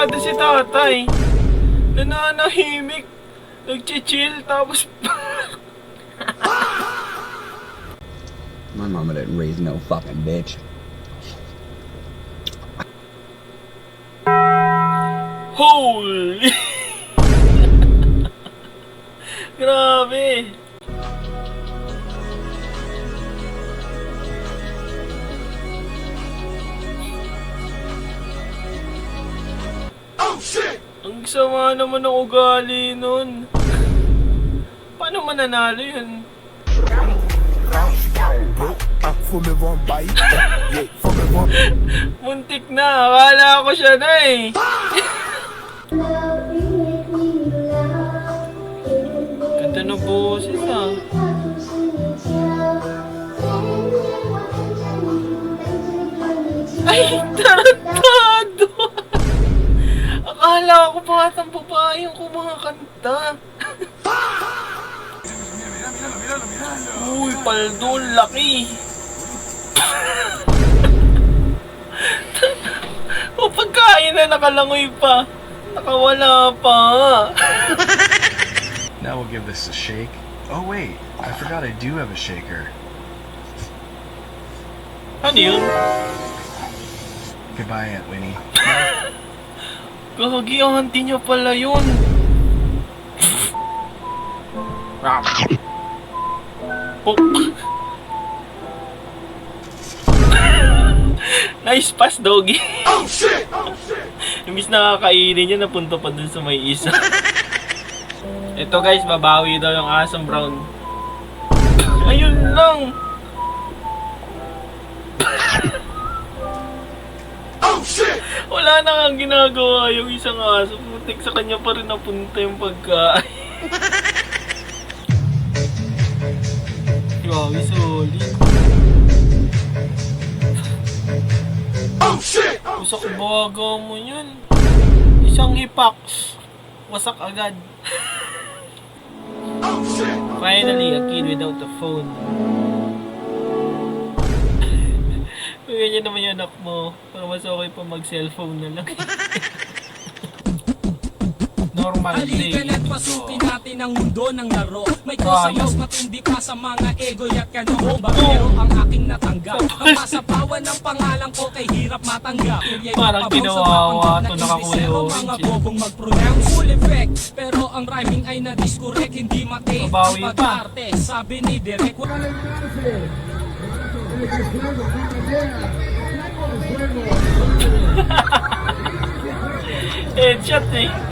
Suplado si tatay. Nananahimik. Nag-chill tapos... My mama didn't raise no fucking bitch. Holy! Grabe! Oh shit! Ang sama naman ng ugali nun. Paano mananalo yun? Muntik na, akala ko siya na eh. Ganda ng boses ah. Ay, tarantado! Akala ko batang babae yung kumakanta. Uy, paldo, laki. O pagkain na nakalangoy pa. Nakawala pa. Now we'll give this a shake. Oh wait, I forgot I do have a shaker. Ano yun? Goodbye, Aunt Winnie. Gagi, auntie niya pala yun. Pok. Nice pass, doggy. Oh shit! Oh shit! Imbis nakakainin niya, napunta pa dun sa may isa. Ito guys, babawi daw yung asong brown. Ayun lang. Oh shit! Wala na kang ginagawa yung isang aso. Putik sa kanya pa rin napunta yung pagkain. Grabe, solid. Oh shit! Wasak baga mo yun. Isang hipak. Wasak agad. Oh shit! Finally, a kid without a phone. Kung ganyan naman yung anak mo, para mas okay pa mag-cellphone na lang. Normal day. Halika na't pasukin natin ang mundo ng laro. May kosa mas matindi pa sa mga ego at kano. Pero ang aking natanggap, ang kasapawan ng pangalan ko kay hirap matanggap. Parang ginawawa to, nakakulay mga bobong mag-pronounce full effect. Pero ang rhyming ay na-discorrect, hindi mate. Babawi Ang pa. pag-arte, sabi ni Derek. Headshot eh.